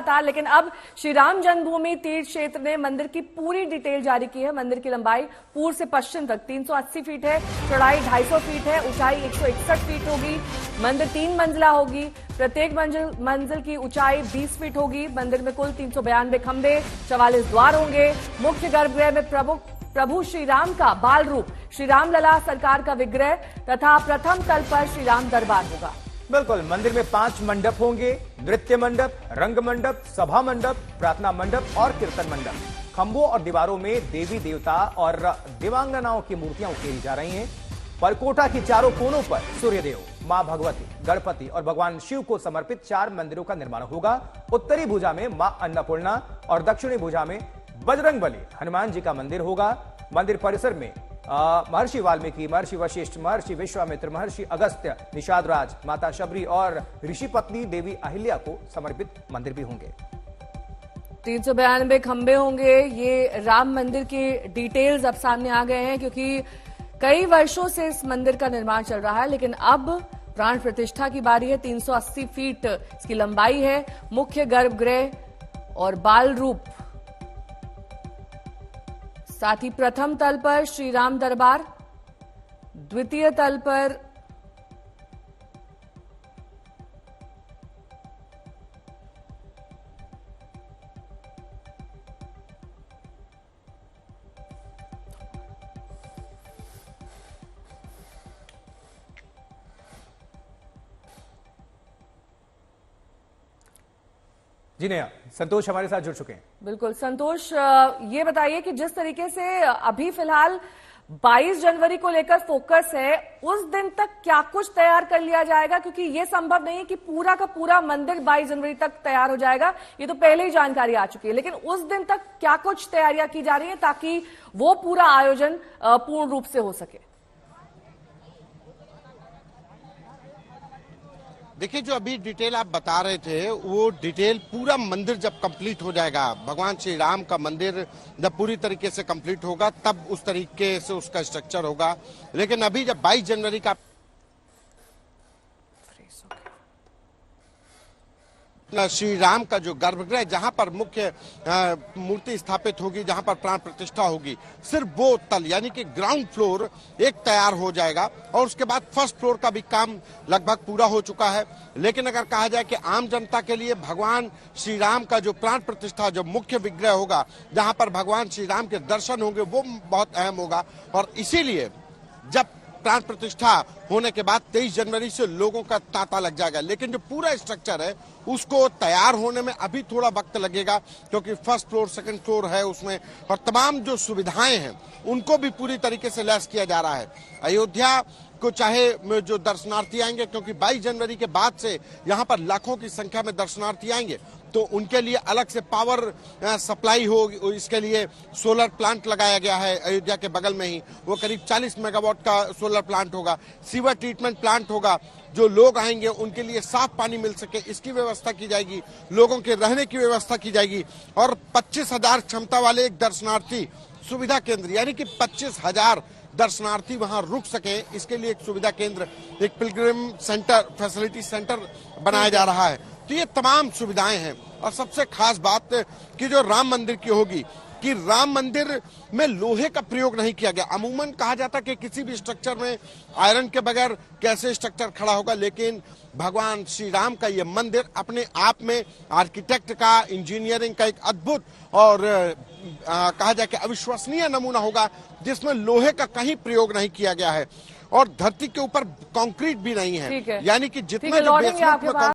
लगातार, लेकिन अब श्री राम जन्मभूमि तीर्थ क्षेत्र ने मंदिर की पूरी डिटेल जारी की है। मंदिर की लंबाई पूर्व से पश्चिम तक 380 फीट है, चौड़ाई 250 फीट है, ऊंचाई 161 फीट होगी। मंदिर 3 मंजिला होगी, प्रत्येक मंजिल की ऊंचाई 20 फीट होगी। मंदिर में कुल 392 खंभे, 44 द्वार होंगे। मुख्य गर्भगृह में प्रभु श्री राम का बाल रूप, श्री राम लला सरकार का विग्रह तथा प्रथम तल पर श्री राम दरबार होगा। बिल्कुल, मंदिर में 5 मंडप होंगे, नृत्य मंडप, रंग मंडप, सभा मंडप, प्रार्थना मंडप और कीर्तन मंडप। खंभों और दीवारों में देवी देवता और देवांगनाओं की मूर्तियां उकेरी जा रही हैं। परकोटा की चारों कोनों पर सूर्यदेव, मां भगवती, गणपति और भगवान शिव को समर्पित 4 मंदिरों का निर्माण होगा। उत्तरी भुजा में मां अन्नपूर्णा और दक्षिणी भुजा में बजरंगबली हनुमान जी का मंदिर होगा। मंदिर परिसर में महर्षि वाल्मीकि, महर्षि वशिष्ठ, महर्षि विश्वामित्र, महर्षि अगस्त्य, निषादराज, माता शबरी और ऋषि पत्नी देवी अहिल्या को समर्पित मंदिर भी होंगे। 392 खंबे होंगे। ये राम मंदिर की डिटेल्स अब सामने आ गए हैं, क्योंकि कई वर्षों से इस मंदिर का निर्माण चल रहा है, लेकिन अब प्राण प्रतिष्ठा की बारी है। 380 फीट इसकी लंबाई है। मुख्य गर्भगृह और बाल रूप, साथ ही प्रथम तल पर श्री राम दरबार, द्वितीय तल पर जी नहीं, संतोष हमारे साथ जुड़ चुके हैं। बिल्कुल संतोष, ये बताइए कि जिस तरीके से अभी फिलहाल 22 जनवरी को लेकर फोकस है, उस दिन तक क्या कुछ तैयार कर लिया जाएगा? क्योंकि ये संभव नहीं है कि पूरा का पूरा मंदिर 22 जनवरी तक तैयार हो जाएगा, ये तो पहले ही जानकारी आ चुकी है, लेकिन उस दिन तक क्या कुछ तैयारियां की जा रही है ताकि वो पूरा आयोजन पूर्ण रूप से हो सके? देखिए, जो अभी डिटेल आप बता रहे थे, वो डिटेल पूरा मंदिर जब कंप्लीट हो जाएगा, भगवान श्री राम का मंदिर जब पूरी तरीके से कंप्लीट होगा, तब उस तरीके से उसका स्ट्रक्चर होगा। लेकिन अभी जब 22 जनवरी का श्री राम का जो गर्भगृह, जहां पर मुख्य मूर्ति स्थापित होगी, जहां पर प्राण प्रतिष्ठा होगी, सिर्फ वो तल यानी कि ग्राउंड फ्लोर एक तैयार हो जाएगा और उसके बाद फर्स्ट फ्लोर का भी काम लगभग पूरा हो चुका है। लेकिन अगर कहा जाए कि आम जनता के लिए भगवान श्री राम का जो प्राण प्रतिष्ठा, जो मुख्य विग्रह होगा, जहां पर भगवान श्री राम के दर्शन होंगे, वो बहुत अहम होगा। और इसीलिए जब प्राण प्रतिष्ठा होने के बाद 23 जनवरी से लोगों का तांता लग जाएगा। लेकिन जो पूरा स्ट्रक्चर है उसको तैयार होने में अभी थोड़ा वक्त लगेगा, क्योंकि फर्स्ट फ्लोर, सेकंड फ्लोर है उसमें, और तमाम जो सुविधाएं हैं उनको भी पूरी तरीके से लैस किया जा रहा है। अयोध्या को चाहे जो दर्शनार्थी आएंगे, क्योंकि 22 जनवरी के बाद से यहाँ पर लाखों की संख्या में दर्शनार्थी आएंगे, तो उनके लिए अलग से पावर सप्लाई हो, इसके लिए सोलर प्लांट लगाया गया है अयोध्या के बगल में ही। वो करीब 40 मेगावाट का सोलर प्लांट होगा। सीवर ट्रीटमेंट प्लांट होगा, जो लोग आएंगे उनके लिए साफ पानी मिल सके, इसकी व्यवस्था की जाएगी। लोगों के रहने की व्यवस्था की जाएगी। और 25,000 क्षमता वाले एक दर्शनार्थी सुविधा केंद्र, यानी कि 25,000 दर्शनार्थी वहां रुक सके, इसके लिए एक सुविधा केंद्र, एक पिलग्रिम सेंटर, फैसिलिटी सेंटर बनाया जा रहा है। तो ये तमाम सुविधाएं हैं। और सबसे खास बात कि जो राम मंदिर की होगी, कि राम मंदिर में लोहे का प्रयोग नहीं किया गया। अमूमन कहा जाता कि किसी भी स्ट्रक्चर में आयरन के बगैर कैसे स्ट्रक्चर खड़ा होगा, लेकिन भगवान श्री राम का ये मंदिर अपने आप में आर्किटेक्ट का, इंजीनियरिंग का एक अद्भुत और कहा जाए कि अविश्वसनीय नमूना होगा, जिसमें लोहे का कहीं प्रयोग नहीं किया गया है। और धरती के ऊपर कंक्रीट भी नहीं है, यानी कि जितना जो बेसमेंट में